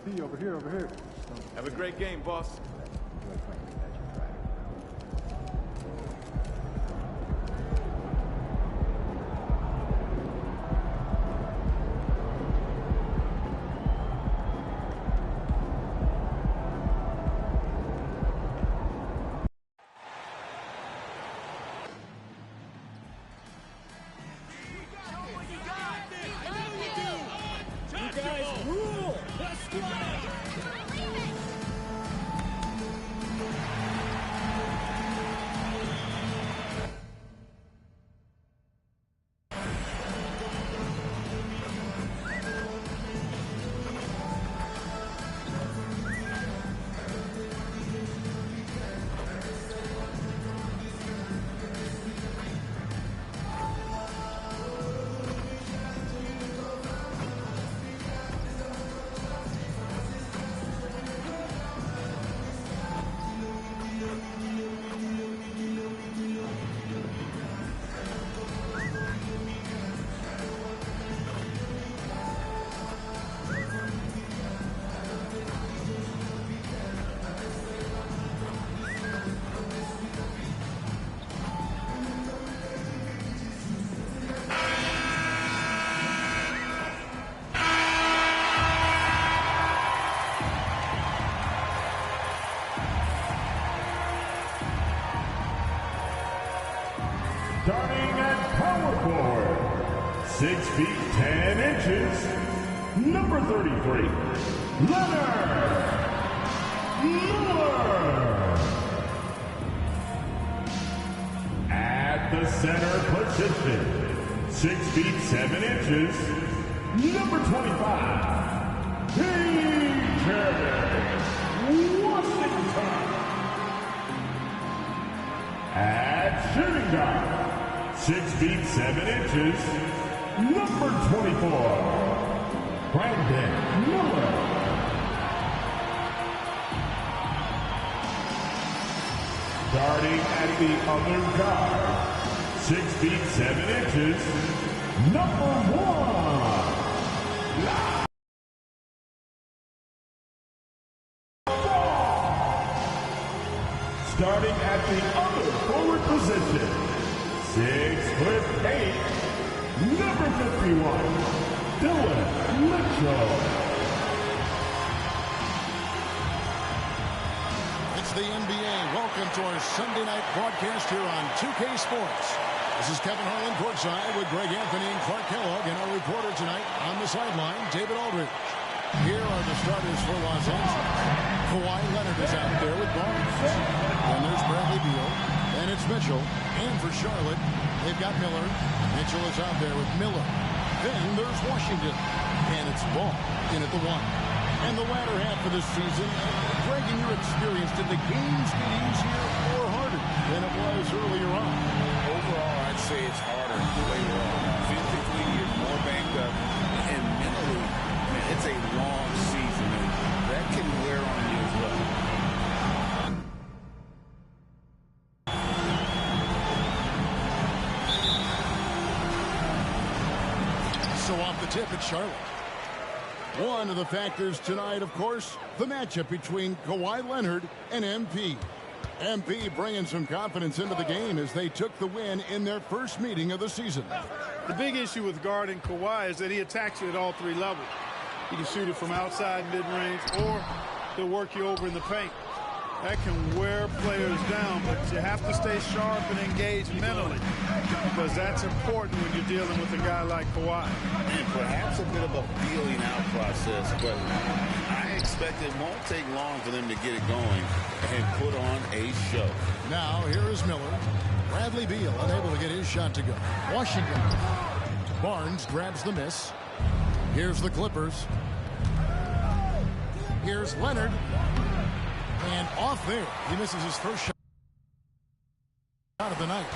B, over here, over here. Have a great game, boss. Starting at power forward, 6 feet 10 inches, number 33, Leonard Miller. At the center position, 6 feet 7 inches, number 25, P.J. Washington. At shooting guard, 6 feet 7 inches, number 24, Brandon Miller. Starting at the other guard, 6 feet 7 inches, number 1, starting at the other forward position, 6'8", number 51, Dylan Mitchell. It's the NBA. Welcome to our Sunday night broadcast here on 2K Sports. This is Kevin Harlan courtside with Greg Anthony and Clark Kellogg, and our reporter tonight on the sideline, David Aldridge. Here are the starters for Los Angeles. Kawhi Leonard is out there with Barnes. And there's Bradley Beal. And it's Mitchell. And for Charlotte, they've got Miller. Mitchell is out there with Miller. Then there's Washington. And it's Ball in at the 1. And the latter half of this season, Greg, in your experience, did the games get easier or harder than it was earlier on? Overall, I'd say it's harder to play well. Physically, you're more banged up. And mentally, man, it's a long season. And that can wear on you as well. So off the tip, it's Charlotte. One of the factors tonight, of course, the matchup between Kawhi Leonard and MP. MP bringing some confidence into the game as they took the win in their first meeting of the season. The big issue with guarding Kawhi is that he attacks you at all three levels. He can shoot it from outside mid-range, or he'll work you over in the paint. That can wear players down, but you have to stay sharp and engaged mentally, because that's important when you're dealing with a guy like Kawhi. And perhaps a bit of a feeling out process, but I expect it won't take long for them to get it going and put on a show. Now, here is Miller. Bradley Beal unable to get his shot to go. Washington. Barnes grabs the miss. Here's the Clippers. Here's Leonard. And off there, he misses his first shot of the night.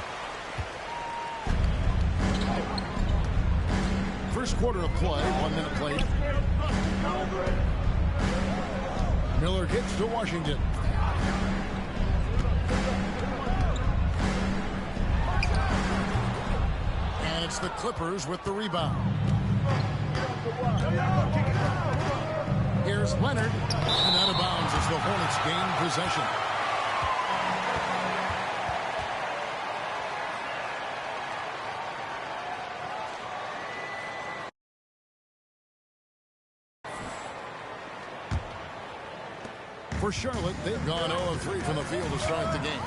First quarter of play, 1 minute played. Miller gets to Washington. And it's the Clippers with the rebound. Here's Here's Leonard. And out of bounds as the Hornets gain possession. For Charlotte, they've gone 0-3 from the field to start the game.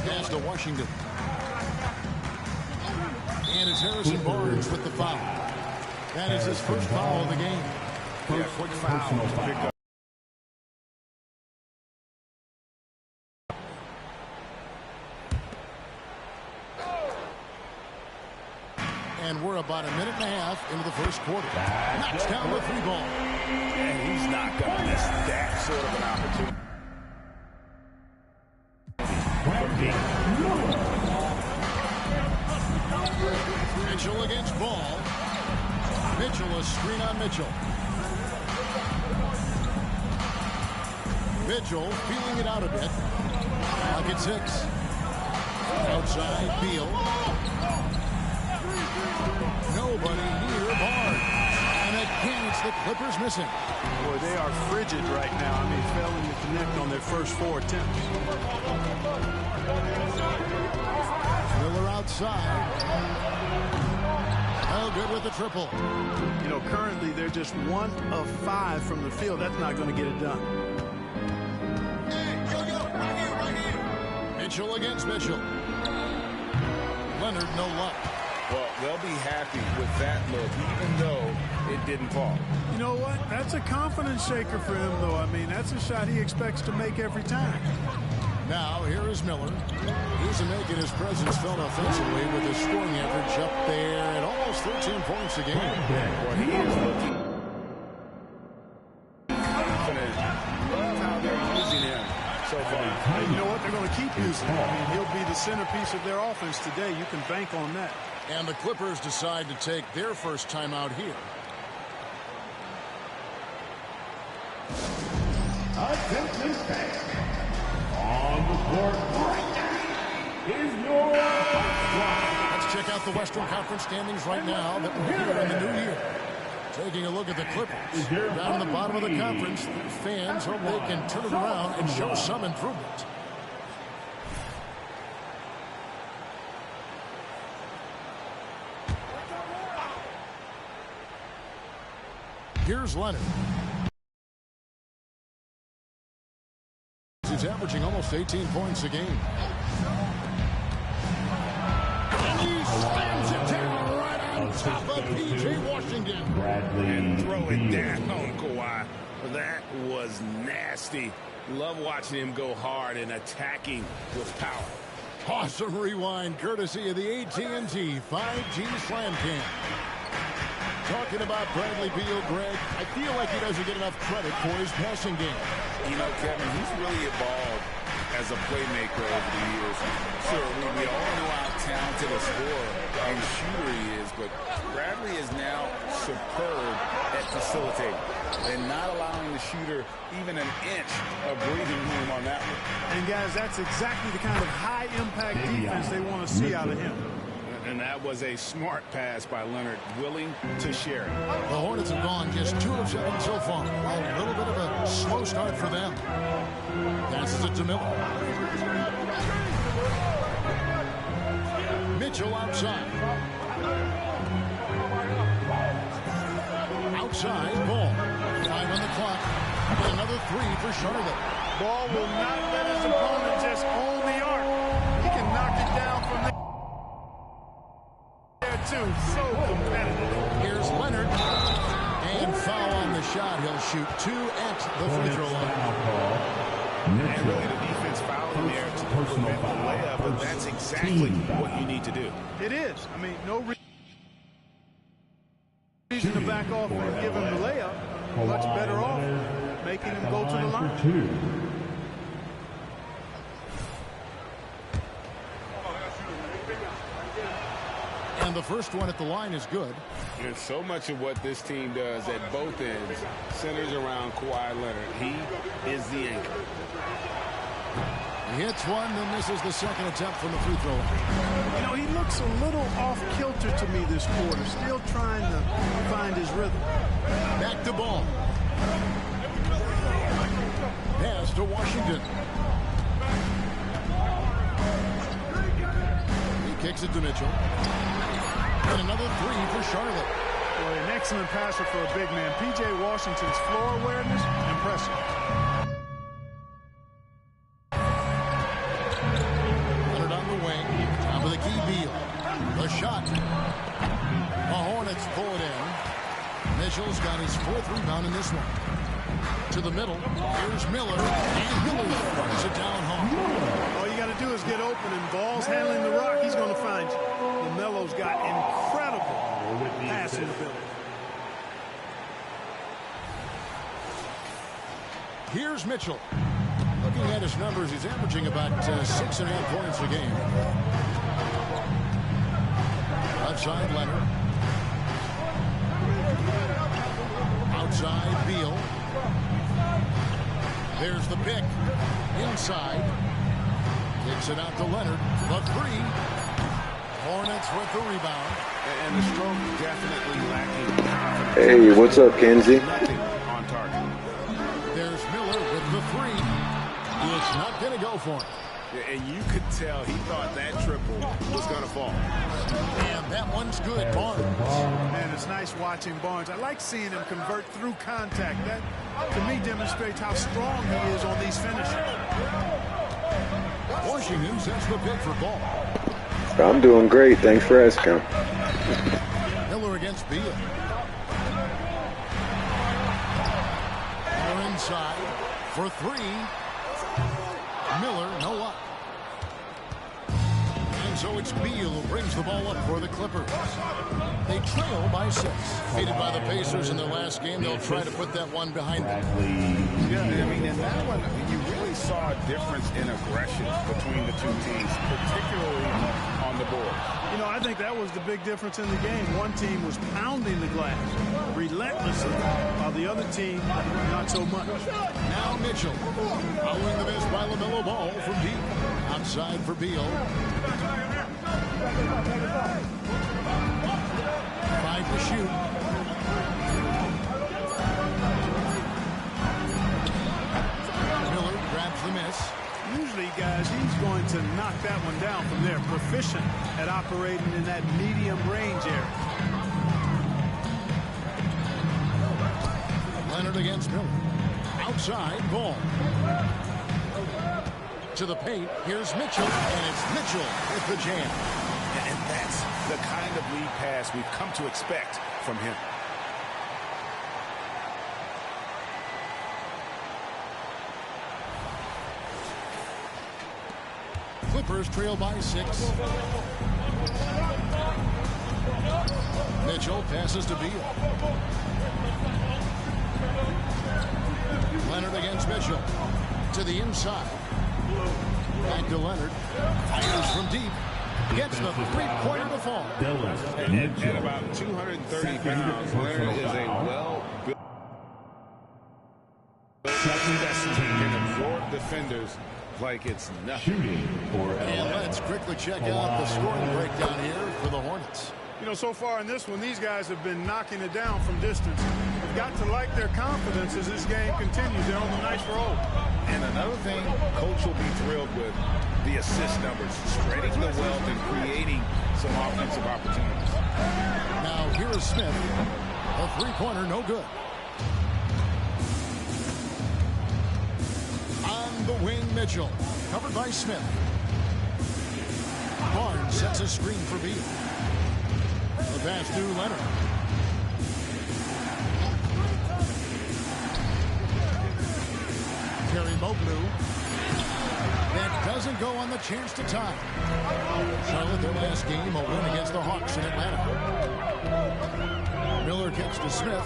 Pass to Washington. And it's Harrison Barnes with the foul. That is his first foul of the game. Yeah, quick foul to pick up. And we're about a minute and a half into the first quarter. Knocks down the three ball. And he's not going to miss that sort of an opportunity. Mitchell against Ball. Mitchell, a screen on Mitchell. Mitchell feeling it out a bit. Clock at 6. Outside, Beal. Nobody near Barnes. And again, it's the Clippers missing. Boy, they are frigid right now. I mean, failing to connect on their first 4 attempts. Miller outside. Oh, good with the triple. You know, currently they're just 1 of 5 from the field. That's not going to get it done. Mitchell against Mitchell. Leonard, no luck. Well, they'll be happy with that look, even though it didn't fall. You know what? That's a confidence shaker for him, though. I mean, that's a shot he expects to make every time. Now, here is Miller. He's making his presence felt offensively with his scoring average up there at almost 13 points a game. Well, he is looking confident. Love how they're using him so far. And you know what? They're going to keep using him. I mean, he'll be the centerpiece of their offense today. You can bank on that. And the Clippers decide to take their first timeout here. Attention fans. On the court right now is your Let's check out the Western Conference standings right now that we're here in the new year. Taking a look at the Clippers. Down in the bottom of the conference, fans hope they can turn it around and show some improvement. Here's Leonard. He's averaging almost 18 points a game. And he slams it down right on top of P.J. Washington. And throw it down, Kawhi. That was nasty. Love watching him go hard and attacking with power. Awesome rewind courtesy of the AT&T 5G Slam Cam. Talking about Bradley Beal, Greg, I feel like he doesn't get enough credit for his passing game. You know, Kevin, he's really evolved as a playmaker over the years. Sure, we all know how talented a scorer and shooter he is, but Bradley is now superb at facilitating and not allowing the shooter even an inch of breathing room on that one. And, guys, that's exactly the kind of high-impact defense they want to see out of him. And that was a smart pass by Leonard, willing to share it. The Hornets have gone just 2 of 7 so far. A little bit of a slow start for them. Passes it to Miller. Mitchell outside. Outside, Ball. 5 on the clock. And another 3 for Charlotte. Ball will not let his opponent just own the arc. He can knock it down from there. Too. So competitive. Here's Leonard. And foul on the shot. He'll shoot 2 at the free throw line. And really the defense fouled him there to prevent the layup, but that's exactly what you need to do. It is. I mean, no reason to back off and give him the layup. Much better off making him go to the line. And the first one at the line is good. And so much of what this team does at both ends centers around Kawhi Leonard. He is the anchor. He hits one, then misses the second attempt from the free throw line. You know, he looks a little off-kilter to me this quarter, still trying to find his rhythm. Back to Ball. pass to Washington. He kicks it to Mitchell. And another three for Charlotte. Boy, an excellent passer for a big man. P.J. Washington's floor awareness, impressive. Leonard on the wing. Top of the key, Beal. The shot. The Hornets pull it in. Mitchell's got his 4th rebound in this one. To the middle. Here's Miller. And Miller runs it down home. All you got to do is get open, and Ball's handling the rock. He's going to find you. LaMelo's got incredible passing ability. Here's Mitchell. Looking at his numbers, he's averaging about 6.5 points a game. Left side, Leonard. Outside, Beal. There's the pick. Inside. Kicks it out to Leonard. The three. Hornets with the rebound. And the stroke definitely lacking. Hey, what's up, Kenzie? Nothing on target. There's Miller with the three. It's not going to go for him. And you could tell he thought that triple was going to fall. And that one's good, Barnes. Man, it's nice watching Barnes. I like seeing him convert through contact. That, to me, demonstrates how strong he is on these finishes. Washington sets the pick for Ball. I'm doing great. Thanks for asking. Miller against Beal. Miller inside for three. Miller, no luck. And so it's Beal who brings the ball up for the Clippers. They trail by 6. Defeated by the Pacers in their last game, they'll try to put that one behind them. Yeah, I mean, in that one, you really saw a difference in aggression between the two teams, particularly on the board. You know, I think that was the big difference in the game. One team was pounding the glass relentlessly, while the other team, not so much. Now Mitchell, following the miss by LaMelo Ball from deep. Outside for Beal. 5 to shoot. Miller grabs the miss. Usually, guys, he's going to knock that one down from there. Proficient at operating in that medium range area. Leonard against Miller. Outside, Ball. To the paint, here's Mitchell, and it's Mitchell with the jam. And that's the kind of lead pass we've come to expect from him. Clippers trail by 6. Mitchell passes to Beal. Leonard against Mitchell. To the inside. Back to Leonard. Fires from deep. Gets the three-pointer to fall. At about 230 pounds, Leonard is a well-built specimen. Can absorb defenders like it's nothing. And let's quickly check out the scoring breakdown here for the Hornets. You know, so far in this one, these guys have been knocking it down from distance. You've got to like their confidence as this game continues. They're on the nice roll. And another thing, Coach will be thrilled with the assist numbers, spreading the wealth and creating some offensive opportunities. Now here is Smith. A three-pointer, no good. On the wing, Mitchell. Covered by Smith. Barnes sets a screen for Beal. The pass to Leonard. Terry Mobley. That doesn't go on the chance to tie. Charlotte, their last game, a win against the Hawks in Atlanta. Miller kicks to Smith.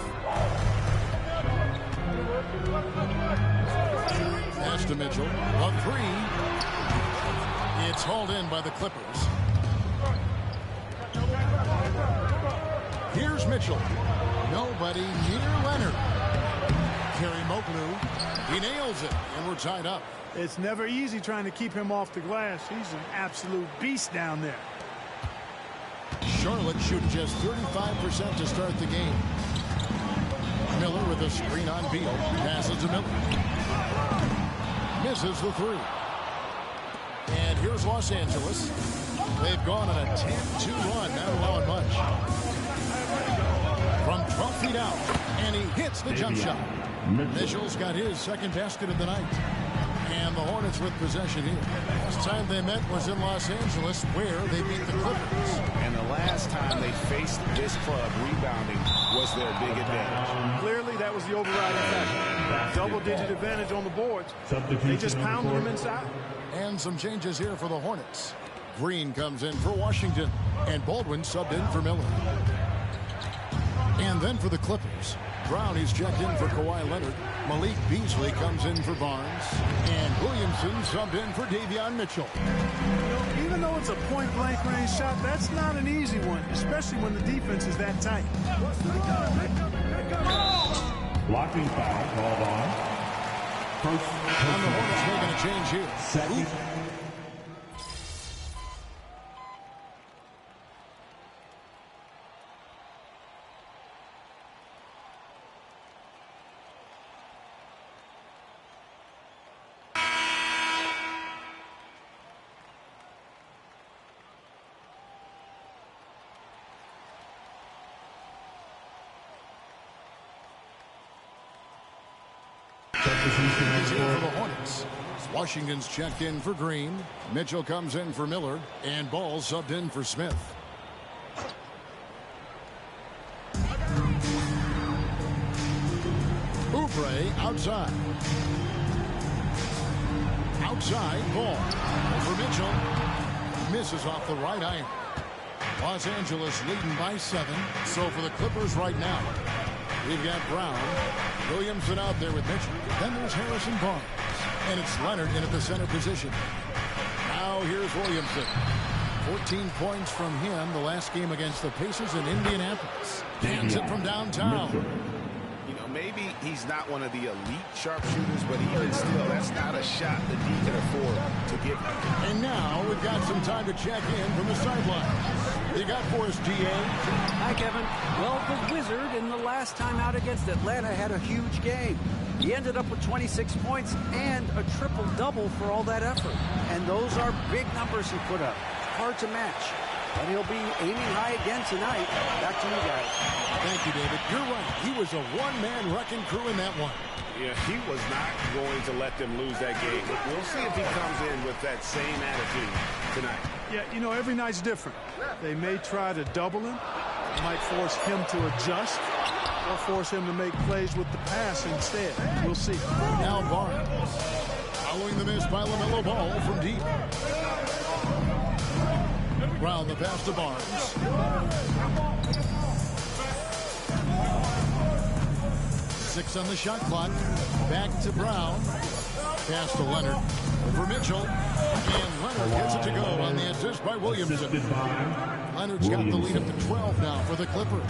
Pass to Mitchell. A three. It's hauled in by the Clippers. Here's Mitchell. Nobody near Leonard. Terry Mobley. He nails it, and we're tied up. It's never easy trying to keep him off the glass. He's an absolute beast down there. Charlotte shooting just 35% to start the game. Miller with a screen on Beal. Passes to Miller. misses the three. And here's Los Angeles. They've gone on a 10-2 run, not allowing much. From 12 feet out, and he hits the jump shot. Mitchell's got his second basket of the night. And the Hornets with possession here. Last time they met was in Los Angeles, where they beat the Clippers. And the last time they faced this club, rebounding was their big advantage. Clearly, that was the overriding factor. Double-digit advantage on the boards. They just pounded them inside. And some changes here for the Hornets. Green comes in for Washington, and Baldwin subbed in for Miller. And then for the Clippers, Brown is checked in for Kawhi Leonard. Malik Beasley comes in for Barnes. And Williamson subbed in for Davion Mitchell. Even though it's a point-blank range shot, that's not an easy one, especially when the defense is that tight. Blocking foul called on. First. And the Hornets making a change here. Second. Here for the Hornets. Washington's checked in for Green. Mitchell comes in for Miller. And Ball subbed in for Smith. Oubre outside. Outside, Ball. For Mitchell. Misses off the right iron. Los Angeles leading by 7. So for the Clippers right now, we've got Brown. Williamson out there with Mitchell. Then there's Harrison Barnes. And it's Leonard in at the center position. Now here's Williamson. 14 points from him the last game against the Pacers in Indianapolis. Hands it from downtown. You know, maybe he's not one of the elite sharpshooters, but even still, that's not a shot that he can afford to give him. And now we've got some time to check in from the sideline. You got for us, DA. Hi, Kevin. Well, the Wizard in the last time out against Atlanta had a huge game. He ended up with 26 points and a triple-double for all that effort. And those are big numbers he put up. Hard to match. But he'll be aiming high again tonight. Back to you guys. Thank you, David. You're right. He was a one-man wrecking crew in that one. Yeah, he was not going to let them lose that game. We'll see if he comes in with that same attitude tonight. Yeah, you know, every night's different. They may try to double him. Might force him to adjust. Or force him to make plays with the pass instead. We'll see. Now Barnes. Following the miss by LaMelo Ball from deep. Round the pass to Barnes. 6 on the shot clock. Back to Brown. Pass to Leonard. Over Mitchell. And Leonard gets it to go on the assist by Williamson. Leonard's got the lead up to 12 now for the Clippers.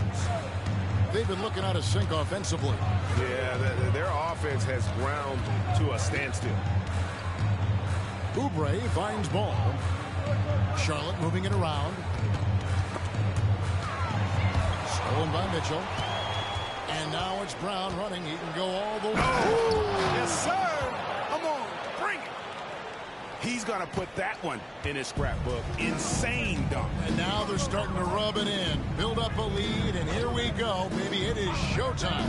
They've been looking out of sync offensively. Yeah, their offense has ground to a standstill. Oubre finds Ball. Charlotte moving it around. Stolen by Mitchell. And now it's Brown running. He can go all the way. Yes, sir. Come on, bring it. He's going to put that one in his scrapbook. Insane dunk. And now they're starting to rub it in. Build up a lead, and here we go. Baby, it is showtime.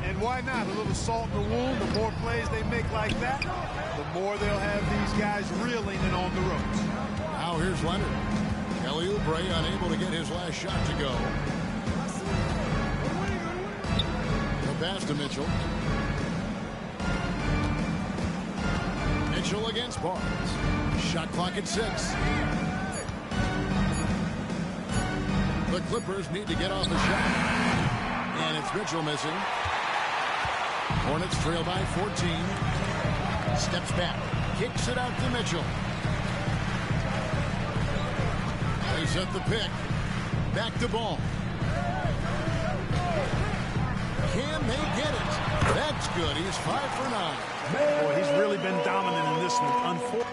And why not? A little salt in the wound. The more plays they make like that, the more they'll have these guys reeling and on the ropes. Now here's Leonard. Kelly Oubre unable to get his last shot to go. The pass to Mitchell. Mitchell against Barnes. Shot clock at 6. The Clippers need to get off the shot. And it's Mitchell missing. Hornets trail by 14. Steps back. Kicks it out to Mitchell. They set the pick. Back to Ball. Can they get it? That's good. He's 5 for 9. Boy, he's really been dominant in this one. Unfortunately,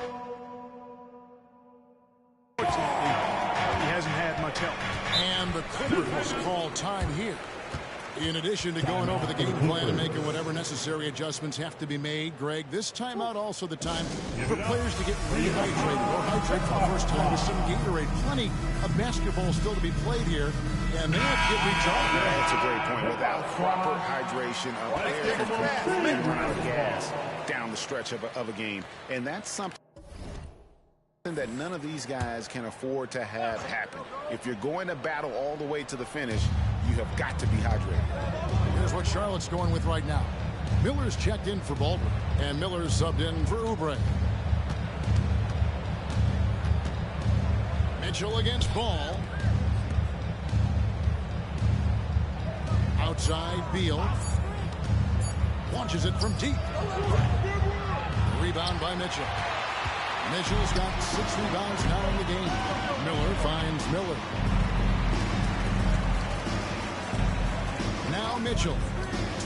he hasn't had much help. And the Clippers call time here. In addition to going over the game plan and making whatever necessary adjustments have to be made, Greg, this timeout also the time for players to get rehydrated or hydrate for the first time with some Gatorade. Plenty of basketball still to be played here, and they have to get recharged. That's a great point. Without proper hydration, a player can completely run out of gas down the stretch of a game, and that's something that none of these guys can afford to have happen. If you're going to battle all the way to the finish, you have got to be hydrated. Here's what Charlotte's going with right now. Miller's checked in for Baldwin, and Miller's subbed in for Oubre. Mitchell against Ball. Outside, Beal. Launches it from deep. Rebound by Mitchell. Mitchell's got 6 rebounds now in the game. Miller finds Miller. Now Mitchell.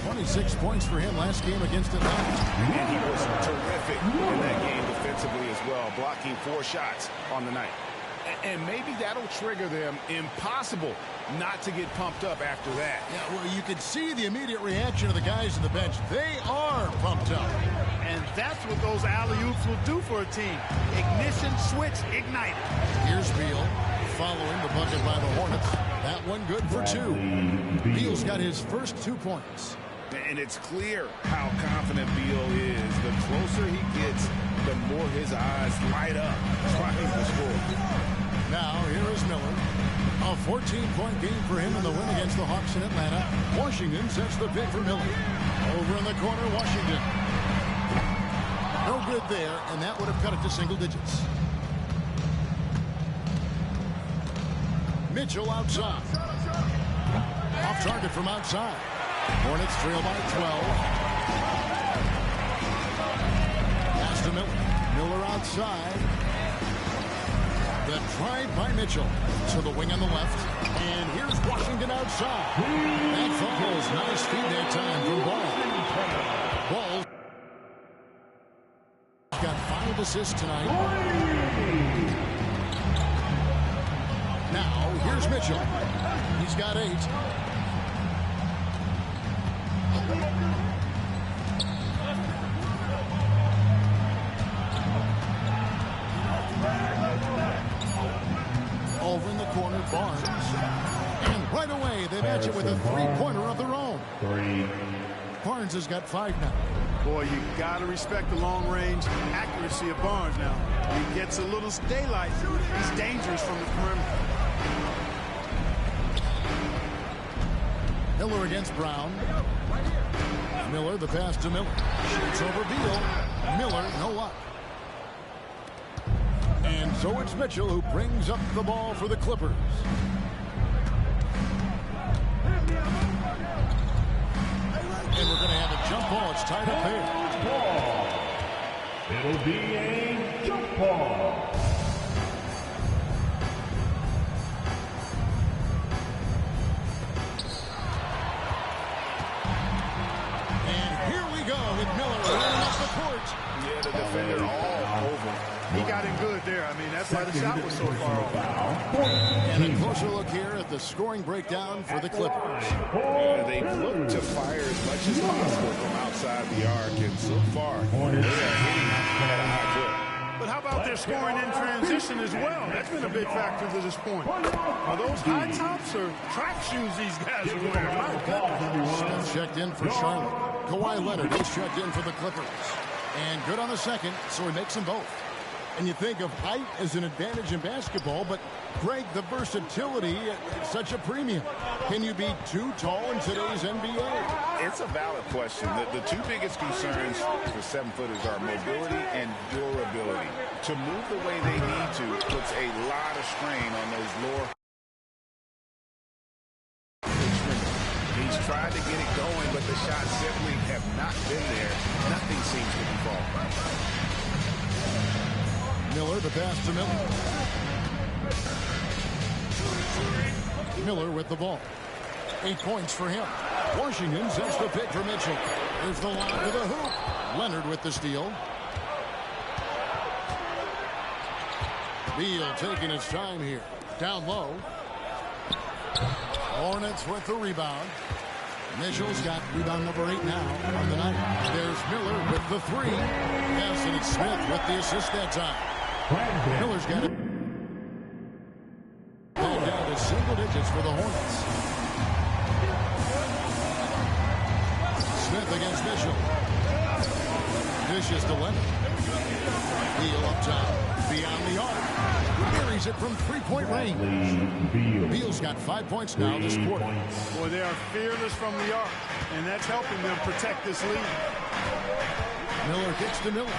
26 points for him last game against Atlanta. And he was terrific in that game defensively as well, blocking 4 shots on the night. And maybe that'll trigger them. Impossible not to get pumped up after that. Yeah, well, you can see the immediate reaction of the guys on the bench. They are pumped up. And that's what those alley-oops will do for a team. Ignition, switch, ignite. Here's Beal following the bucket by the Hornets. That one good for 2. Beal's got his first 2 points. And it's clear how confident Beal is. The closer he gets, the more his eyes light up trying to score. Now, here is Miller. A 14-point game for him in the win against the Hawks in Atlanta. Washington sets the pick for Miller. Over in the corner, Washington. No good there, and that would have cut it to single digits. Mitchell outside. Off target from outside. Hornets trail by 12. Pass to Miller. Miller outside. The drive by Mitchell to the wing on the left. And here's Washington outside. That falls. Nice feed that time from Ball. Ball got 5 assists tonight. Now, here's Mitchell. He's got 8. Over in the corner, Barnes. And right away, they match it with a 3-pointer of their own. Barnes has got 5 now. Boy, you got to respect the long-range accuracy of Barnes now. He gets a little daylight. He's dangerous from the perimeter. Miller against Brown. Miller, the pass to Miller. Shoots over Beal. Miller, no luck. And so it's Mitchell who brings up the ball for the Clippers. And we're going to have a jump ball. It's tied up there. It'll be a jump ball. And here we go with Miller running up the court. Yeah, the defender all over. He got him good there. I mean, that's why the shot was so far off. And a closer look here at the scoring breakdown for the Clippers. Yeah, they look to fire as much as possible from outside the arc, and so far, they are hitting at a high clip. But how about their scoring in transition as well? That's been a big factor to this point. Are those high tops or track shoes these guys are wearing? My goodness. Smith checked in for Charlotte. Kawhi Leonard is checked in for the Clippers. And good on the second, so he makes them both. And you think of height as an advantage in basketball, but Greg, the versatility at such a premium. Can you be too tall in today's NBA? It's a valid question. The 2 biggest concerns for 7-footers are mobility and durability. To move the way they need to puts a lot of strain on those lower. He's tried to get it going, but the shots simply have not been there. Nothing seems to be falling. Miller, the pass to Miller. Miller with the ball. 8 points for him. Washington sets the pick for Mitchell. There's the lob to the hoop. Leonard with the steal. Beal taking his time here. Down low. Hornets with the rebound. Mitchell's got rebound number 8 now on the night. There's Miller with the 3. Yes, and it's Smith with the assist that time. Miller's got it. Back down to single digits for the Hornets. Smith against Mitchell. Dishes to Leonard. Beal up top. Beyond the arc. Buries it from three-point range. Beal's got 5 points now this quarter. Boy, they are fearless from the arc, and that's helping them protect this lead. Miller kicks to Miller.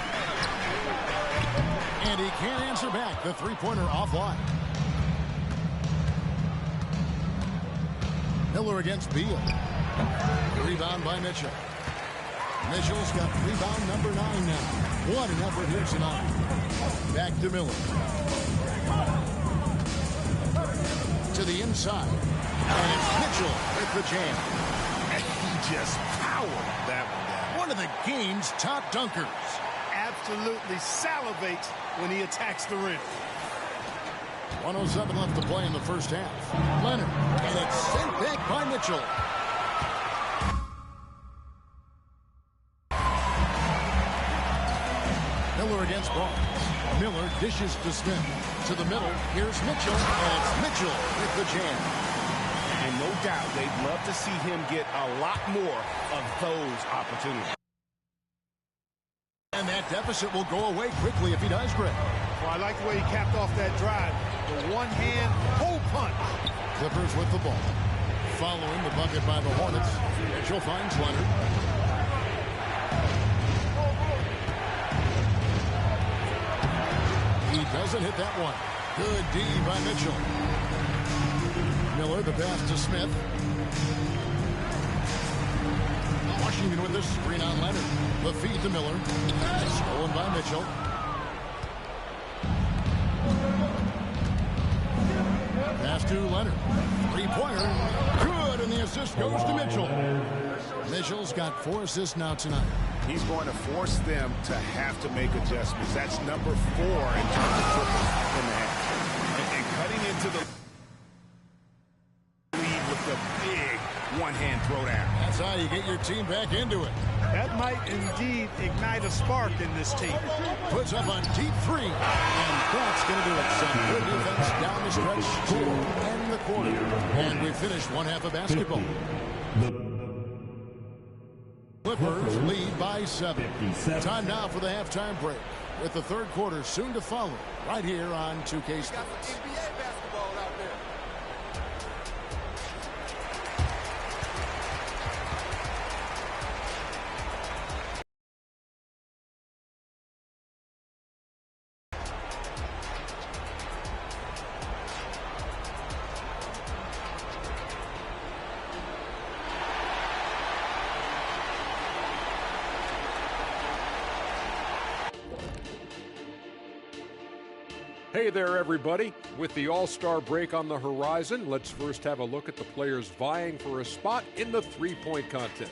And he can't answer back. The three-pointer offline. Miller against Beal. Rebound by Mitchell. Mitchell's got rebound number 9 now. What an effort here tonight. Back to Miller. To the inside. And it's Mitchell with the jam. And he just powered that one down. One of the game's top dunkers. Absolutely salivates when he attacks the rim. 1:07 left to play in the first half. Leonard. And it's sent back by Mitchell. Miller against Barnes. Miller dishes to Smith. To the middle. Here's Mitchell. And it's Mitchell with the jam. And no doubt they'd love to see him get a lot more of those opportunities. And that deficit will go away quickly if he does, Greg. Well, I like the way he capped off that drive. The one-hand hole punch. Clippers with the ball. Following the bucket by the Hornets. Mitchell finds Leonard. He doesn't hit that one. Good D by Mitchell. Miller, the pass to Smith. Washington with the screen on Leonard. The feed to Miller. Stolen by Mitchell. Pass to Leonard. Three-pointer. Good, and the assist goes to Mitchell. Mitchell's got 4 assists now tonight. He's going to force them to have to make adjustments. That's number 4 in terms of triples in the half. And cutting into the lead with the big one-hand throwdown. That's how you get your team back into it. That might indeed ignite a spark in this team. Puts up a deep 3. And that's going to do it. Some good defense down the stretch to end the quarter. And we finished one half of basketball. Clippers lead by 7. Time now for the halftime break, with the third quarter soon to follow, right here on 2K Sports. Hey there, everybody. With the All-Star break on the horizon, let's first have a look at the players vying for a spot in the three-point contest.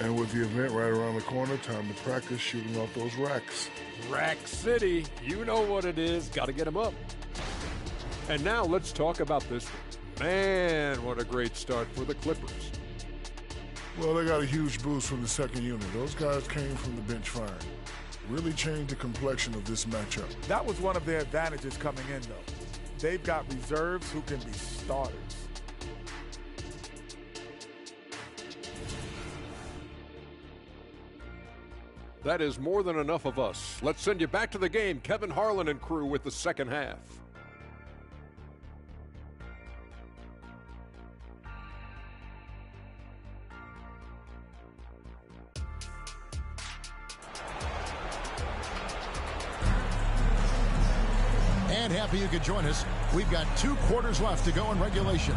And with the event right around the corner, time to practice shooting off those racks. Rack City, you know what it is. Got to get them up. And now let's talk about this one. Man, what a great start for the Clippers. Well, they got a huge boost from the second unit. Those guys came from the bench fine. Really changed the complexion of this matchup. That was one of their advantages coming in, though. They've got reserves who can be starters. That is more than enough of us. Let's send you back to the game. Kevin Harlan and crew with the second half. And happy you could join us. We've got 2 quarters left to go in regulation.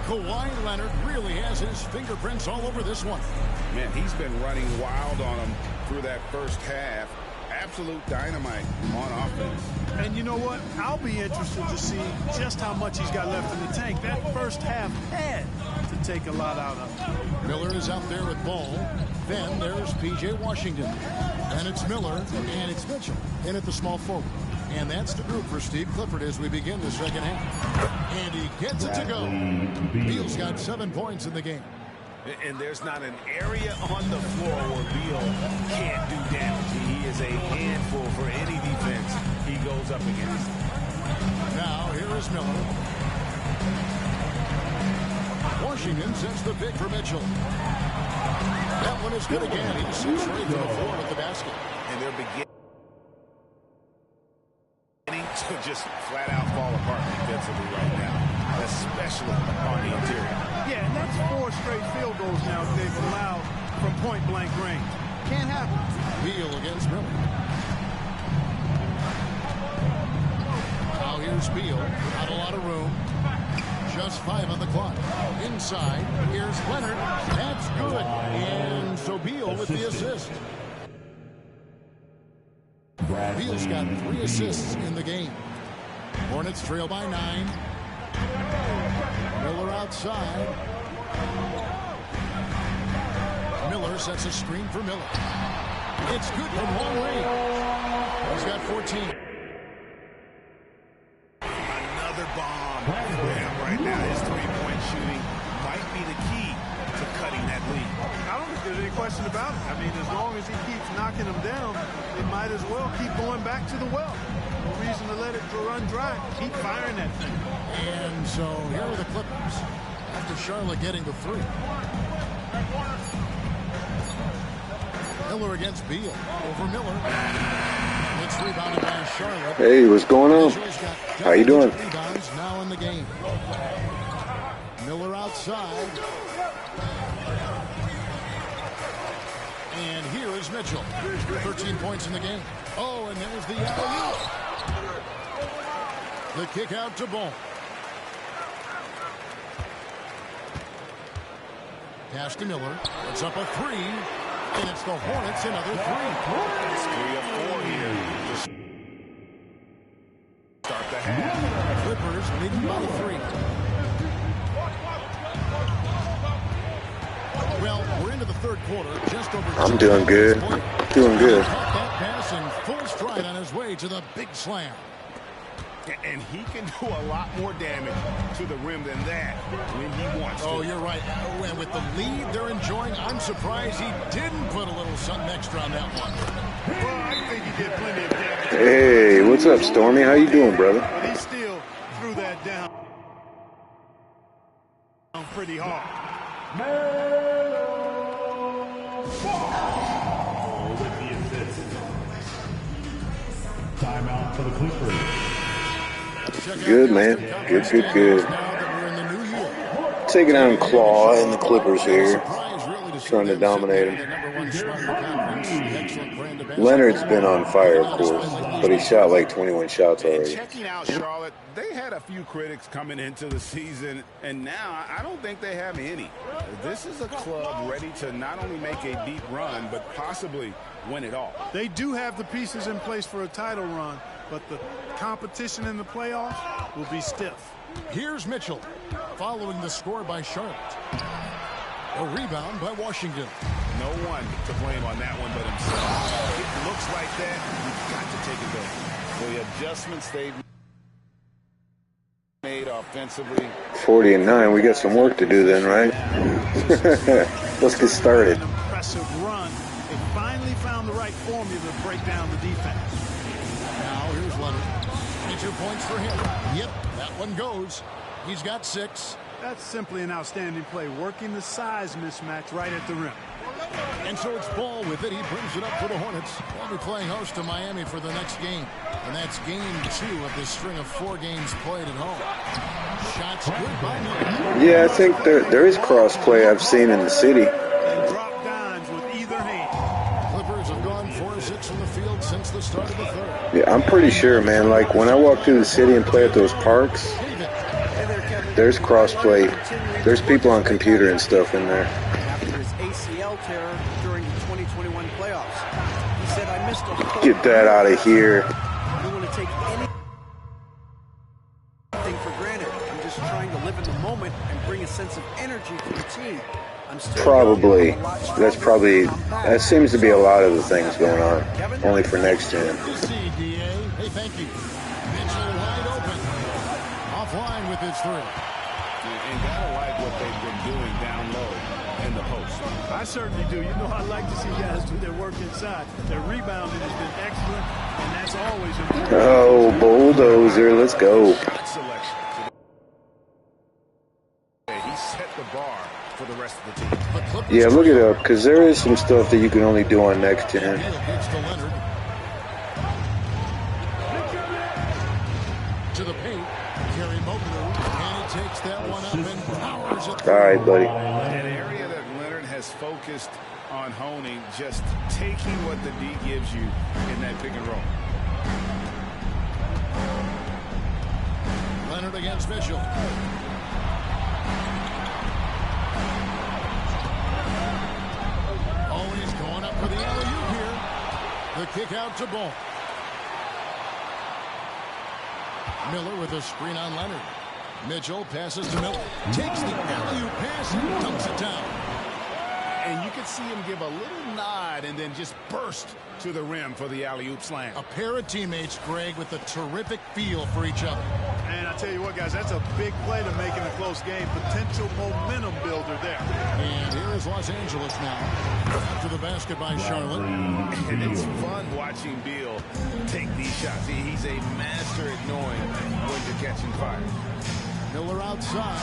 Kawhi Leonard really has his fingerprints all over this one. Man, he's been running wild on them through that first half. Absolute dynamite on offense. And you know what? I'll be interested to see just how much he's got left in the tank. That first half had to take a lot out of him. Miller is out there with ball. Then there's P.J. Washington. And it's Miller, and it's Mitchell in at the small forward. And that's the group for Steve Clifford as we begin the second half. And he gets it to go. Beal's got 7 points in the game. And there's not an area on the floor where Beal can't do damage. He is a handful for any defense he goes up against. Now, here is Miller. Washington sends the pick for Mitchell. That one is good again. He sits right to the floor with the basket. And they're beginning to just flat out fall apart defensively right now, especially on the interior. Yeah, and that's 4 straight field goals now they've allowed from point-blank range. Can't happen. Beal against Miller. Now here's Beal. Not a lot of room. Just 5 on the clock. Inside, here's Leonard. That's good. And so Beal with the assist. Beal's got 3 assists in the game. Hornets trail by 9. Miller outside. Miller sets a screen for Miller. It's good from long range. He's got 14. Another bomb for him right now. His 3-point shooting might be the key to cutting that lead. I don't think there's any question about it. I mean, as long as he keeps knocking them down, it might as well keep going back to the well. No reason to let it run dry. Keep firing that thing. And so here are the Clippers after Charlotte getting the 3. Miller against Beal. Over Miller. It's rebounded by Charlotte. Hey, what's going on? How you doing? Rebounds now in the game. Miller outside. And here is Mitchell. 13 points in the game. Oh, and there's the alley-oop. The kick out to Ball. Pass to Miller. It's up a 3. And it's the Hornets another 3. It's 3 of 4 here to start the half. Clippers leading by 3. Well, we're into the third quarter. Just over. I'm doing good. Doing good. That pass in full stride on his way to the big slam. And he can do a lot more damage to the rim than that when he wants to. Oh, you're right. And with the lead they're enjoying, I'm surprised he didn't put a little something extra on that one. Well, I think he did plenty of damage. Hey, what's up, Stormy? How you doing, brother? But he still threw that down pretty hard. With the assist. Timeout for the Clippers. Good, man. Good. Taking on Claw and the Clippers here. Trying to dominate him. Leonard's been on fire, of course, but he shot like 21 shots already. Checking out Charlotte, they had a few critics coming into the season, and now I don't think they have any. This is a club ready to not only make a deep run, but possibly win it all. They do have the pieces in place for a title run, but the competition in the playoffs will be stiff. Here's Mitchell following the score by Charlotte. A rebound by Washington. No one to blame on that one but himself. It looks like that. You've got to take it back. The adjustments they've made offensively. 40-9. We got some work to do then, right? Let's get started. An impressive run. They finally found the right formula to break down the defense. Now here's Leonard. 22 points for him. Yep, that one goes. He's got 6. That's simply an outstanding play, working the size mismatch right at the rim. And so it's Ball with it. He brings it up for the Hornets. They'll be playing host to Miami for the next game. And that's game 2 of this string of 4 games played at home. Shots good by Miller. Yeah, I think there is cross-play I've seen in the city. And drop dimes with either hand. Clippers have gone 4 of 6 from the field since the start of the third. Yeah, I'm pretty sure, man. Like, when I walk through the city and play at those parks, there's cross-play. There's people on computer and stuff in there. After his ACL tear during the 2021 playoffs, he said, I missed a whole Get that out of here. I don't want to take anything for granted. I'm just trying to live in the moment and bring a sense of energy to the team. I'm still Probably. That seems to be a lot of the things going on. Only for next gen. Good to see, D.A. Hey, thank you. Mitchell wide open. Offline with his three. And gotta like what they've been doing down low in the post. I certainly do. You know, I like to see guys do their work inside. Their rebounding has been excellent, and that's always important. Oh, bulldozer. Let's go. Shot selection. He set the bar for the rest of the team. Yeah, look it up, because there is some stuff that you can only do on next gen. To the paint, Kerry Mobley, and he takes that one up and powers it. All right, buddy. An area that Leonard has focused on honing, just taking what the D gives you in that pick and roll. Leonard against Mitchell. Always going up for the alley-oop here. The kick out to Ball. Miller with a screen on Leonard. Mitchell passes to Miller. Takes the alley-oop pass and dunks it down. And you can see him give a little nod and then just burst to the rim for the alley-oop slam. A pair of teammates, Greg, with a terrific feel for each other. And I tell you what, guys, that's a big play to make in a close game. Potential momentum builder there. And here is Los Angeles now. After the basket by Charlotte. And it's fun watching Beal take these shots. He's a master at knowing when to catch and fire. Miller outside.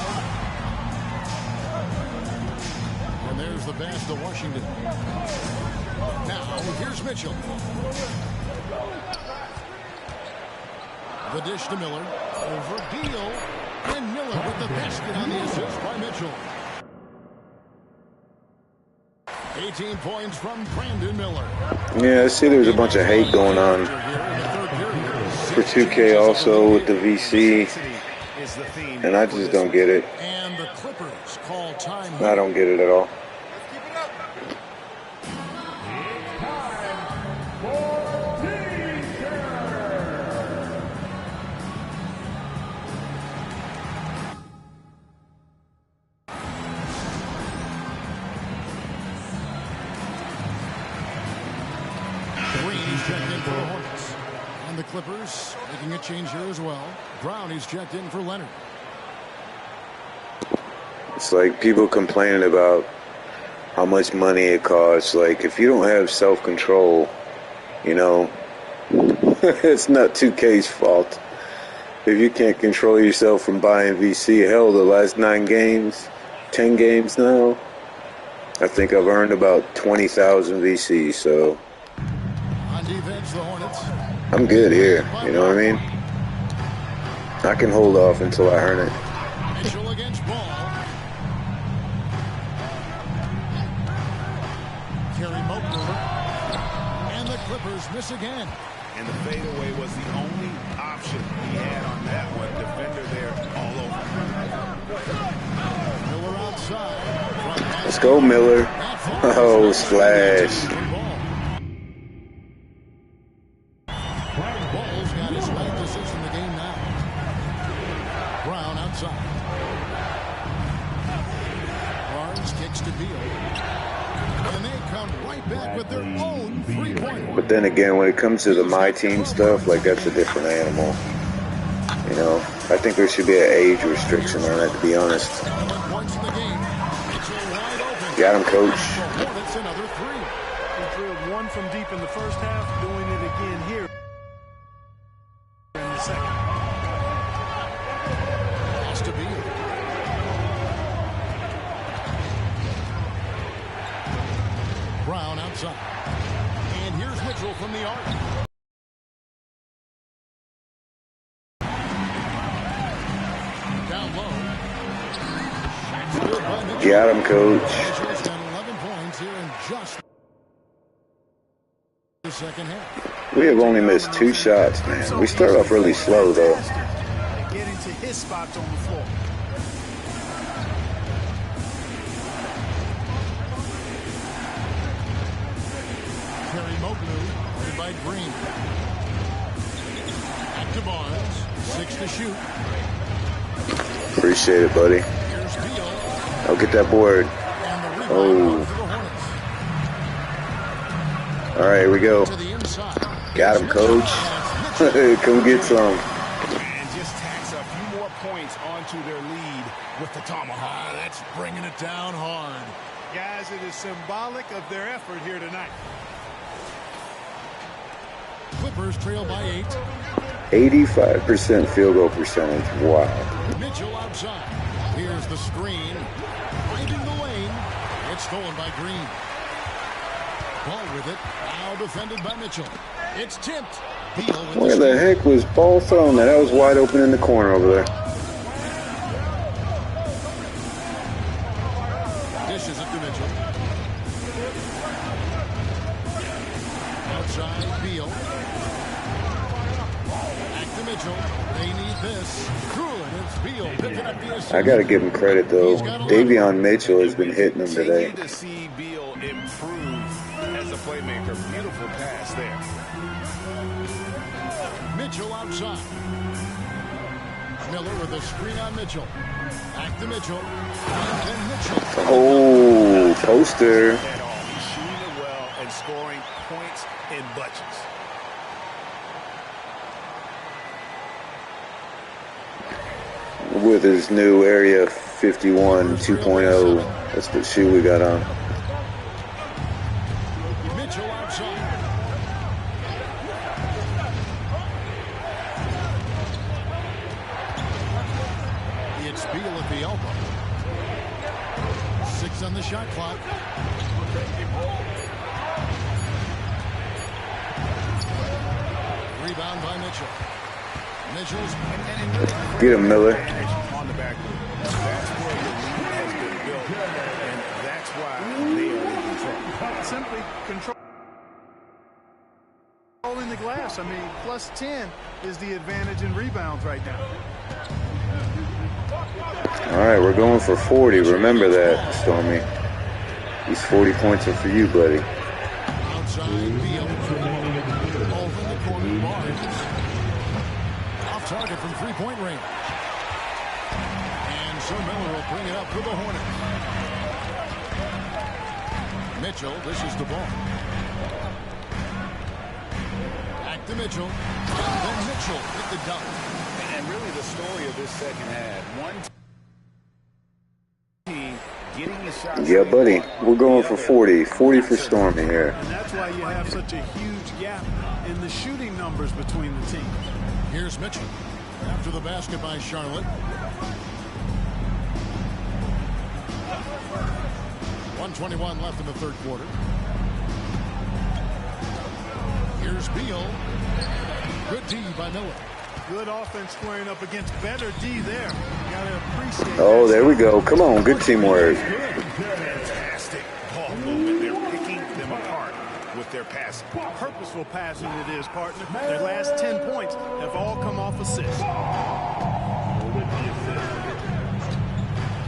And there's the pass to Washington. Now, here's Mitchell. The dish to Miller. Over Beal. And Miller with the basket on the assist by Mitchell. 18 points from Brandon Miller. Yeah, I see there's a bunch of hate going on for 2K also with the VC. And I just don't get it. And the Clippers call time. I don't get it at all. Green's checked in for the Hornets. And the Clippers making a change here as well. Brown is checked in for Leonard. It's like people complaining about how much money it costs. Like, if you don't have self-control, you know, it's not 2K's fault. If you can't control yourself from buying VC, hell, the last 9 games, 10 games now, I think I've earned about 20,000 VC, so On defense, the Hornets. I'm good here, you know what I mean? I can hold off until I earn it. Mitchell against Ball. Kerry Mobley. And the Clippers miss again. And the fadeaway was the only option he had on that one. Defender there all over. Miller outside. Let's go, Miller. Oh, splash. Ball's got his 9th assist in the game now. Brown outside. Barnes kicks to Beal. And they come right back with their own three-pointer. But then again, when it comes to the My Team stuff, like, that's a different animal. You know, I think there should be an age restriction on that, to be honest. Got him, coach. That's another three. He drilled one from deep in the first half, doing it again here in the second. Has to be. Brown outside. And here's Mitchell from the arc. Down low. Got him, coach. Mitchell's got 11 points here in just the second half. We have only missed 2 shots, man. We start off really slow, though. And get into his spots on the floor. Kerry Mobley, played by Green. Back to Barnes. 6 to shoot. Appreciate it, buddy. Here's Beal. I'll get that board. And the rebound Oh. for the Hornets. All right, here we go. To the inside. Got him, coach. Come get some. And just tacks a few more points onto their lead with the tomahawk. That's bringing it down hard. Guys, it is symbolic of their effort here tonight. Clippers trail by 8. 85% field goal percentage. Wow. Mitchell outside. Here's the screen. Finding the lane. It's stolen by Green. Ball with it. Now defended by Mitchell. It's tipped. Where the heck was ball thrown? That was wide open in the corner over there. Dishes it to Mitchell. Outside, Beal. Back to Mitchell. They need this. Good. It's Beal picking up the assist. I got to give him credit, though. Davion Mitchell has been hitting him today. To see Beal improve as a playmaker. Beautiful pass there. Mitchell outside. Miller with a screen on Mitchell. Back to Mitchell. And then Mitchell. Oh, poster. He's shooting it well and scoring points in bunches. With his new Area 51 2.0. That's the shoe we got on. Mitchell outside. It's Beal at the elbow. 6 on the shot clock. Rebound by Mitchell. Mitchell's Get him, Miller. On the backboard. That's where the lead has been built, and that's why they are in control. Simply controlling the glass. I mean, plus 10 is the advantage in rebounds right now. All right, we're going for 40. Remember that, Stormy. These 40 points are for you, buddy. outside Beal. Over in the corner, Barnes. Off target from three-point range. And so Miller will bring it up for the Hornets. Mitchell, this is the ball. Back to Mitchell. And then Mitchell with the dunk. And really the story of this second half. One team getting the shots. Yeah, buddy. We're going for 40. 40 for Stormy here. And that's why you have such a huge gap in the shooting numbers between the teams. Here's Mitchell. After the basket by Charlotte. 1:21 left in the third quarter. Here's Beal. Good D by Miller. Good offense squaring up against better D there. You gotta appreciate Oh, that. there we go. Come on, good teamwork. Fantastic ball movement. They're picking them apart with their passing. Purposeful passing it is, partner. Their last 10 points have all come off assists.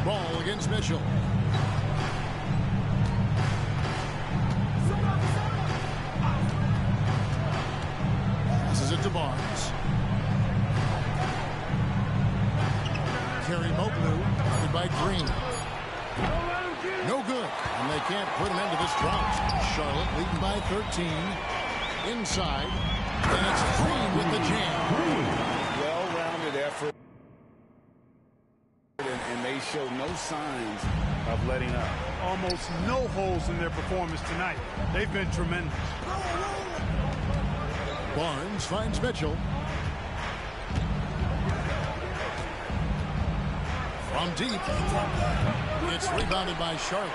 Ball against Mitchell. Passes it to Barnes. Kerry Moglu, guarded by Green. No good, and they can't put an end to this drought. Charlotte leading by 13. Inside, and it's Green with the jam. Well-rounded effort. And they show no signs of letting up. Almost no holes in their performance tonight. They've been tremendous. Barnes finds Mitchell. From deep. It's rebounded by Charlotte.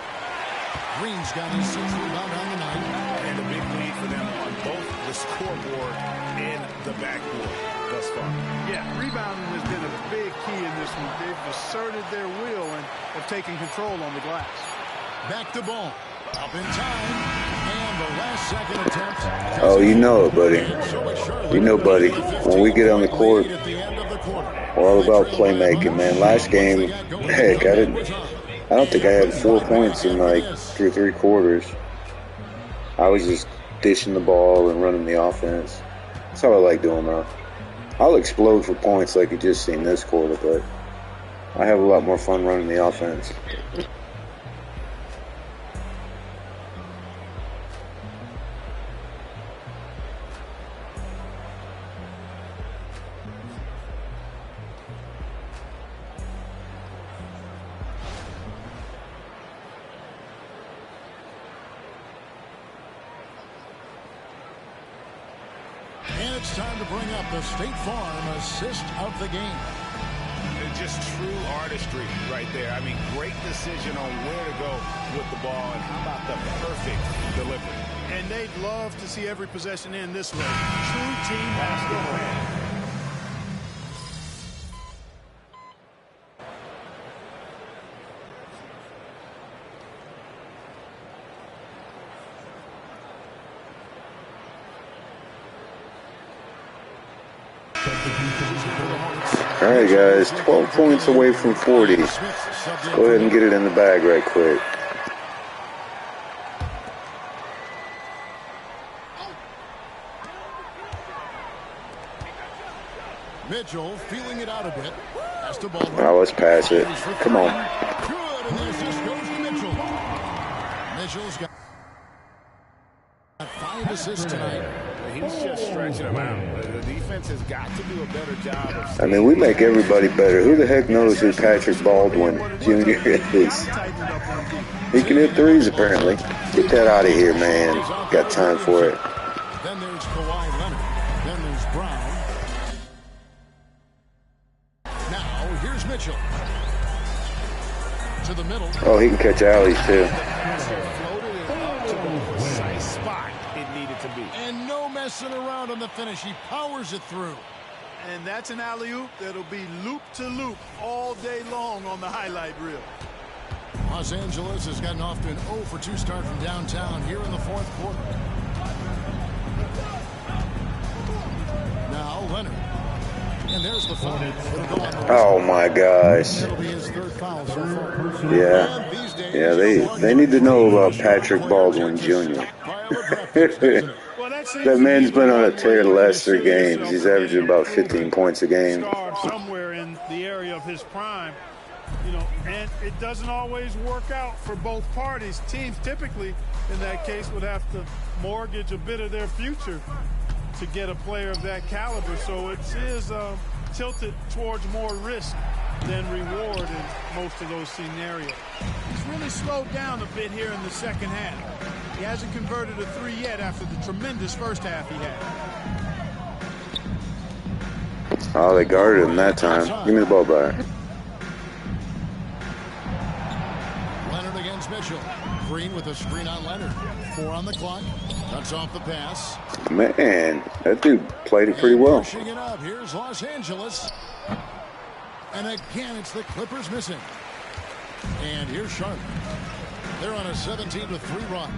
Green's got his 6th rebound on the night. And a big lead for them on both the scoreboard and the backboard thus far. Yeah, rebounding has been a big key in this one. They've asserted their will and have taken control on the glass. Back to ball. Up in time. And the last second attempt. Oh, you know it, buddy. You know, buddy. When we get on the court, we're all about playmaking, man. Last game, heck, I don't think I had 4 points in like 2 or 3 quarters. I was just dishing the ball and running the offense. That's how I like doing that. I'll explode for points like you just seen this quarter, but I have a lot more fun running the offense. And it's time to bring up the State Farm assist of the game. Just true artistry right there. I mean, great decision on where to go with the ball, and how about the perfect delivery. And they'd love to see every possession end this way. True team basketball. All right, guys, 12 points away from 40. Let's go ahead and get it in the bag right quick. Mitchell feeling it out a bit. That's the ball. Now let's pass it. Come on. Good, and the assist goes to Mitchell. Mitchell's got 5 assists tonight. He's just stretching them out. The defense has got to do a better job of... I mean, we make everybody better. Who the heck knows who Patrick Baldwin Jr. is? He can hit threes, apparently. Get that out of here, man. Got time for it. Then there's Kawhi Leonard. Then there's Brown. Now, here's Mitchell. To the middle. Oh, he can catch alleys, too. Floated it up to the precise spot it needed to be. And no messing around on the finish. He powers it through. And that's an alley-oop that'll be loop-to-loop all day long on the highlight reel. Los Angeles has gotten off to an 0 for 2 start from downtown here in the 4th quarter. Now Leonard. And there's the foul. Oh, my gosh. It'll be his 3rd foul so far. Yeah. Yeah, they need to know about Patrick Baldwin Jr. That man's been on a tear the last 3 games. He's averaging about 15 points a game. Somewhere in the area of his prime, you know, and it doesn't always work out for both parties. Teams typically, in that case, would have to mortgage a bit of their future to get a player of that caliber. So it is tilted towards more risk than reward in most of those scenarios. He's really slowed down a bit here in the second half. He hasn't converted a 3 yet after the tremendous first half he had. Oh, they guarded him that time. Give me the ball back. Leonard against Mitchell. Green with a screen on Leonard. 4 on the clock. Cuts off the pass. Man, that dude played it pretty well. Pushing it up. Here's Los Angeles. And again, it's the Clippers missing. And here's Charlotte. They're on a 17-3 run.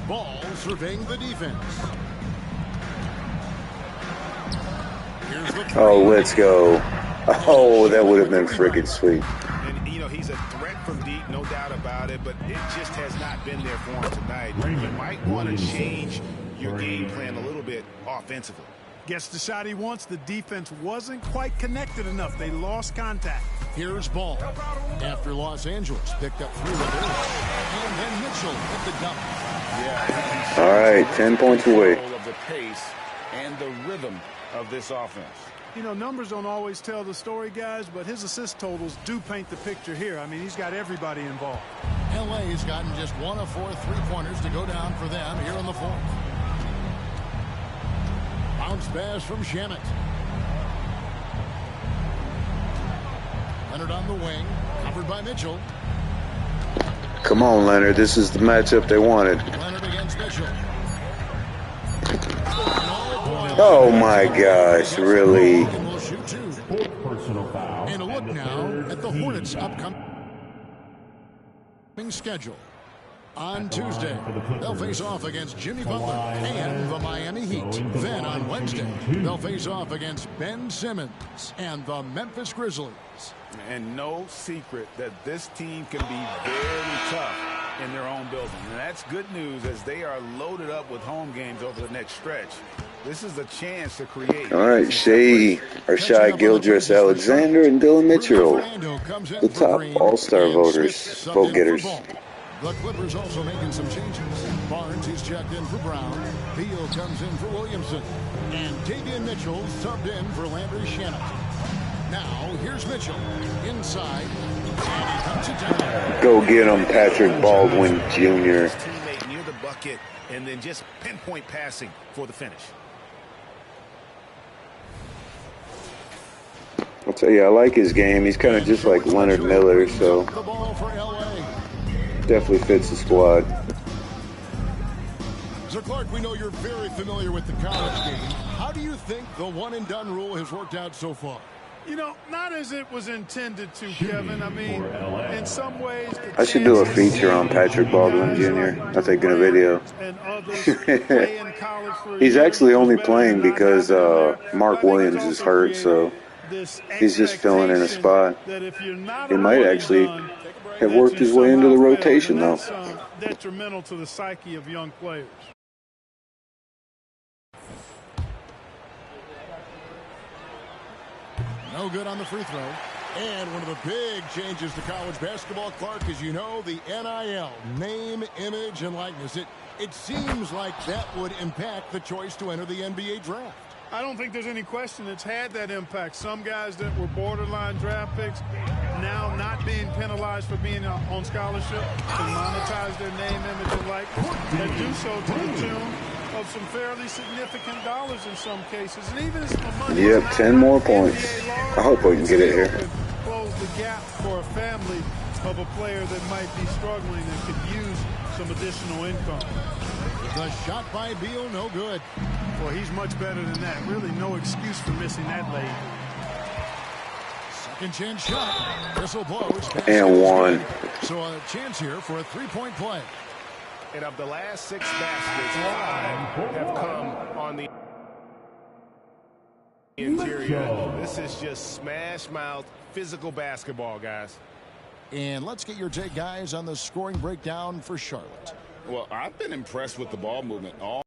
Ball surveying the defense. Here's the three. Oh, let's go. Oh, that would have been freaking sweet. And, you know, he's a threat from deep, no doubt about it, but it just has not been there for him tonight. You might want to change your game plan a little bit offensively. Gets the shot he wants. The defense wasn't quite connected enough. They lost contact. Here's Ball. After Los Angeles picked up 3 with it. And then Mitchell hit the dump. Yeah. All right, 10 points away. Of the pace and the rhythm of this offense. You know, numbers don't always tell the story, guys, but his assist totals do paint the picture here. I mean, he's got everybody involved. LA's gotten just 1 of 4 3-pointers to go down for them here in the 4th. Bounce pass from Shamet. Leonard on the wing, covered by Mitchell. Come on, Leonard. This is the matchup they wanted. Leonard against Mitchell. Oh, my gosh. Really? And we'll shoot 2. And a look now at the Hornets' upcoming schedule. On Tuesday, they'll face off against Jimmy Butler and the Miami Heat. Then on Wednesday, they'll face off against Ben Simmons and the Memphis Grizzlies. And no secret that this team can be very tough in their own building. And that's good news as they are loaded up with home games over the next stretch. This is a chance to create. All right, Shai Gilgeous Alexander and Dylan Mitchell, the top all-star voters, vote getters. The Clippers also making some changes. Barnes is checked in for Brown. Beal comes in for Williamson. And Davion Mitchell subbed in for Landry Shamet. Now, here's Mitchell. Inside. And he comes it down. Go get him, Patrick Baldwin Jr. Teammate near the bucket and then just pinpoint passing for the finish. I'll tell you, I like his game. He's kind of just like Leonard Miller, so definitely fits the squad. So, Clark, we know you're very familiar with the college game. How do you think the one-and-done rule has worked out so far? You know, not as it was intended to, Kevin. I mean, in some ways... I should do a feature on Patrick Baldwin Jr. I think in a video. He's actually only playing because Mark Williams is hurt, so he's just filling in a spot. He might actually have worked his way into the rotation, though. Detrimental to the psyche of young players. No good on the free throw. And one of the big changes to college basketball, Clark, as you know, the NIL, name, image, and likeness. It seems like that would impact the choice to enter the NBA draft. I don't think there's any question it's had that impact. Some guys that were borderline draft picks now not being penalized for being on scholarship can monetize their name, image, and likeness, and do so to the tune of some fairly significant dollars in some cases. And even some money. Yep, 10 more points. I hope we can get it here. Close the gap for a family of a player that might be struggling and could use some additional income. The shot by Beal, no good. Well, he's much better than that. Really no excuse for missing that late. Second chance shot. Whistle blows. And one. So a chance here for a three-point play. And of the last 6 baskets, 5 have come on the interior. This is just smash-mouth physical basketball, guys. And let's get your take, guys, on the scoring breakdown for Charlotte. Well, I've been impressed with the ball movement. All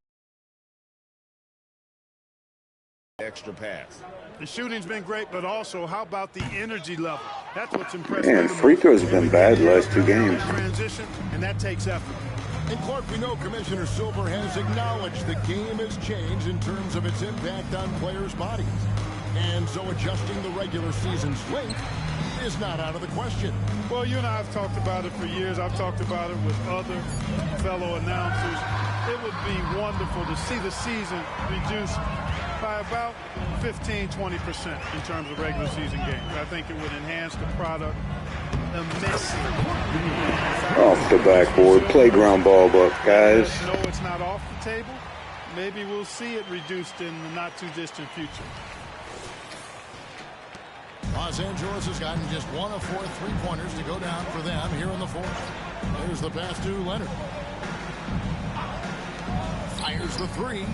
extra pass. The shooting's been great, but also how about the energy level? That's what's impressive. Man, free throws have been bad the last 2 games. Transition, and that takes effort. And Clark, we know Commissioner Silver has acknowledged the game has changed in terms of its impact on players' bodies. And so adjusting the regular season's length is not out of the question. Well, you and I have talked about it for years. I've talked about it with other fellow announcers. It would be wonderful to see the season reduced by about 15-20% in terms of regular season games. I think it would enhance the product immensely. Off the backboard, playground ball buck, guys. No, it's not off the table. Maybe we'll see it reduced in the not-too-distant future. Los Angeles has gotten just 1 of 4 three-pointers to go down for them here in the fourth. There's the pass to Leonard. Fires the 3.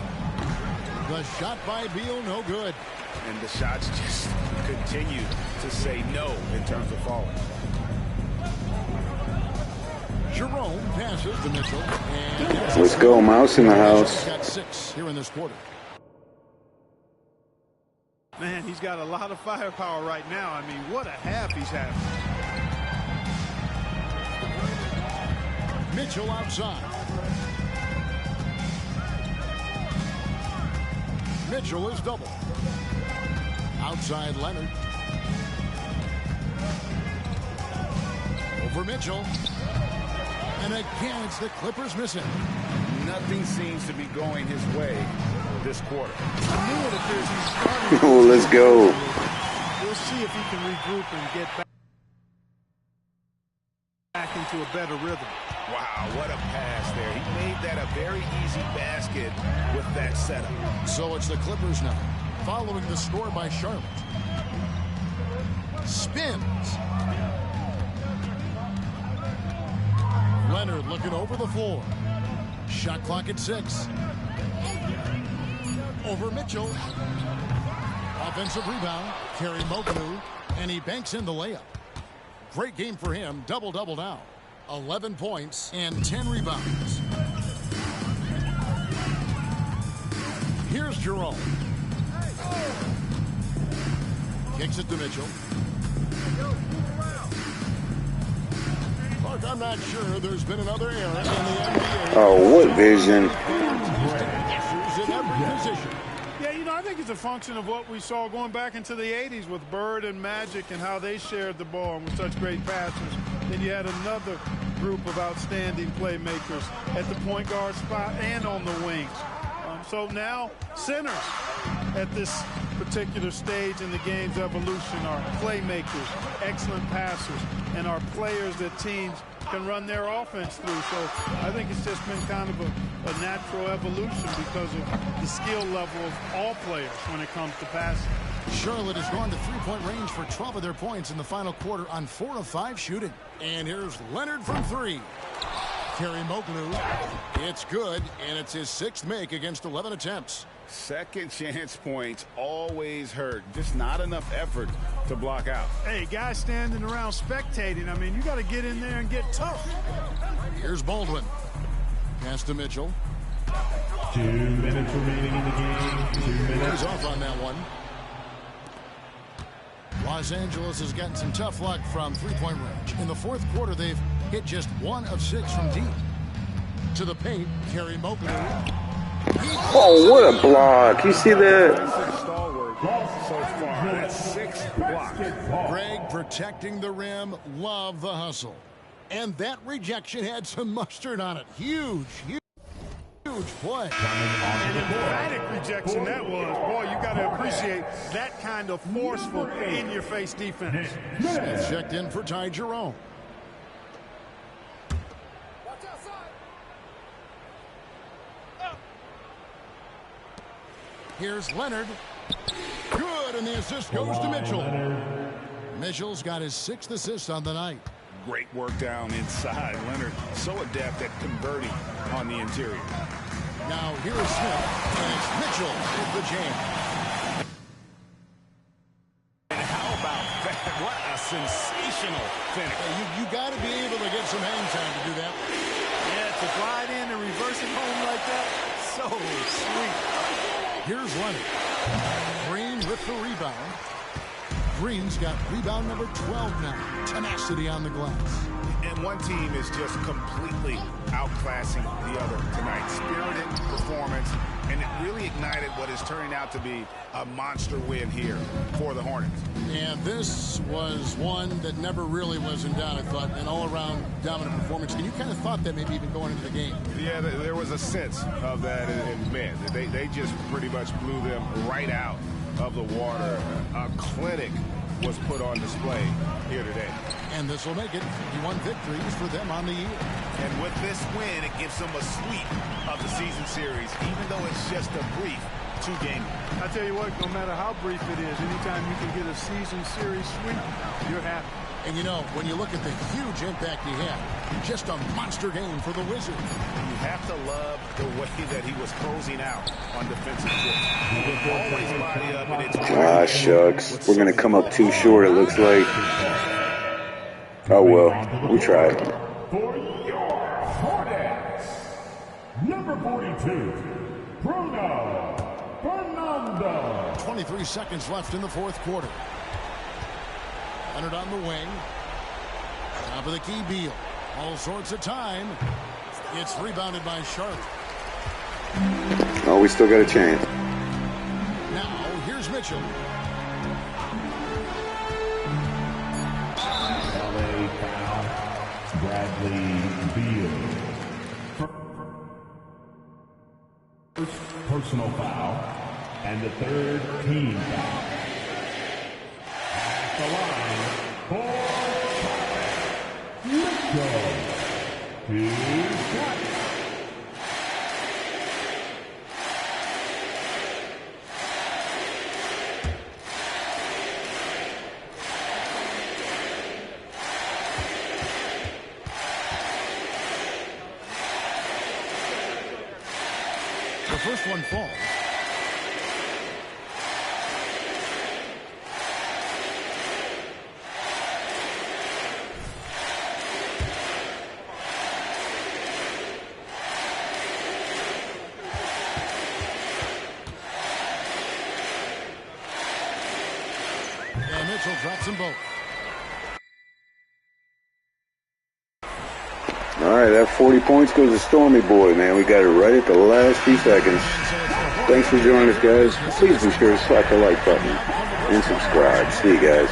The shot by Beal, no good. And the shots just continue to say no in terms of falling. Jerome passes to Mitchell. And let's go, Mouse in the house. Got 6 here in this quarter. Man, he's got a lot of firepower right now. I mean, what a half he's having. Mitchell outside. Mitchell is double. Outside Leonard. Over Mitchell. And again, it's the Clippers missing. Nothing seems to be going his way this quarter. Oh, let's go. We'll see if he can regroup and get back into a better rhythm. Wow, what a pass there. He made that a very easy basket with that setup. So it's the Clippers now, following the score by Charlotte. Spins. Leonard looking over the floor. Shot clock at 6. Over Mitchell. Offensive rebound. Kerry Moganu. And he banks in the layup. Great game for him. Double-double now. 11 points and 10 rebounds. Here's Jerome. Kicks it to Mitchell. Clark, I'm not sure there's been another era in the NBA. Oh, what vision. Yeah, you know, I think it's a function of what we saw going back into the 80s with Bird and Magic and how they shared the ball and with such great passes. then you had another group of outstanding playmakers at the point guard spot and on the wings. So now centers at this particular stage in the game's evolution are playmakers, excellent passers, and are players that teams can run their offense through. So I think it's just been kind of a natural evolution because of the skill level of all players when it comes to passing. Charlotte has gone to three-point range for 12 of their points in the final quarter on 4 of 5 shooting. And here's Leonard from 3. Karimoglu, it's good, and it's his 6th make against 11 attempts. Second chance points always hurt. Just not enough effort to block out. Hey, guys standing around spectating, I mean, you got to get in there and get tough. Here's Baldwin. Pass to Mitchell. 2 minutes remaining in the game. 2 minutes. He's off on that one. Los Angeles has gotten some tough luck from three-point range. In the fourth quarter, they've hit just 1 of 6 from deep. To the paint, Karimoglu. Oh, what a block. You see that? So far, that's 6 blocks. Greg protecting the rim. Love the hustle. And that rejection had some mustard on it. Huge play. An emphatic rejection that was. Boy, you got to appreciate that kind of forceful in-your-face defense. Smith checked in for Ty Jerome. Here's Leonard. Good, and the assist goes to Mitchell. Mitchell's got his 6th assist on the night. Great work down inside. Leonard so adept at converting on the interior. Now here is Smith, and it's Mitchell with the jam. And how about that? What a sensational finish. You got to be able to get some hang time to do that. Yeah, to glide in and reverse it home like that, so sweet. Here's Leonard. Green with the rebound. Green's got rebound number 12 now. Tenacity on the glass. And one team is just completely outclassing the other tonight. Spirited performance, and it really ignited what is turning out to be a monster win here for the Hornets. And this was one that never really was in doubt, I thought, an all-around dominant performance. And you kind of thought that maybe even going into the game. Yeah, there was a sense of that in men. They just pretty much blew them right out of the water. A clinic was put on display here today. And this will make it 51 victories for them on the year. And with this win, it gives them a sweep of the season series, even though it's just a brief 2-game. I tell you what, no matter how brief it is, anytime you can get a season series sweep, you're happy. And you know, when you look at the huge impact he had, just a monster game for the Wizards. You have to love the way that he was closing out on defensive trips. He would always body up, and it's Ah, shucks. We're going to come up too short, it looks like. Oh, well. We tried. For your Hornets, number 42, Bruno Fernando. 23 seconds left in the fourth quarter. Leonard on the wing. Top of the key, Beal. All sorts of time. It's rebounded by Charlotte. Oh, we still got a chance. Now, here's Mitchell. LA foul, Bradley Beal. First personal foul, and the 3rd team foul. At the line, for Mitchell. 2 shots. The first one falls. And Mitchell drops them both. All right, that 40 points goes to Stormy Boy, man. We got it right at the last few seconds. Thanks for joining us, guys. Please be sure to slap the like button and subscribe. See you guys.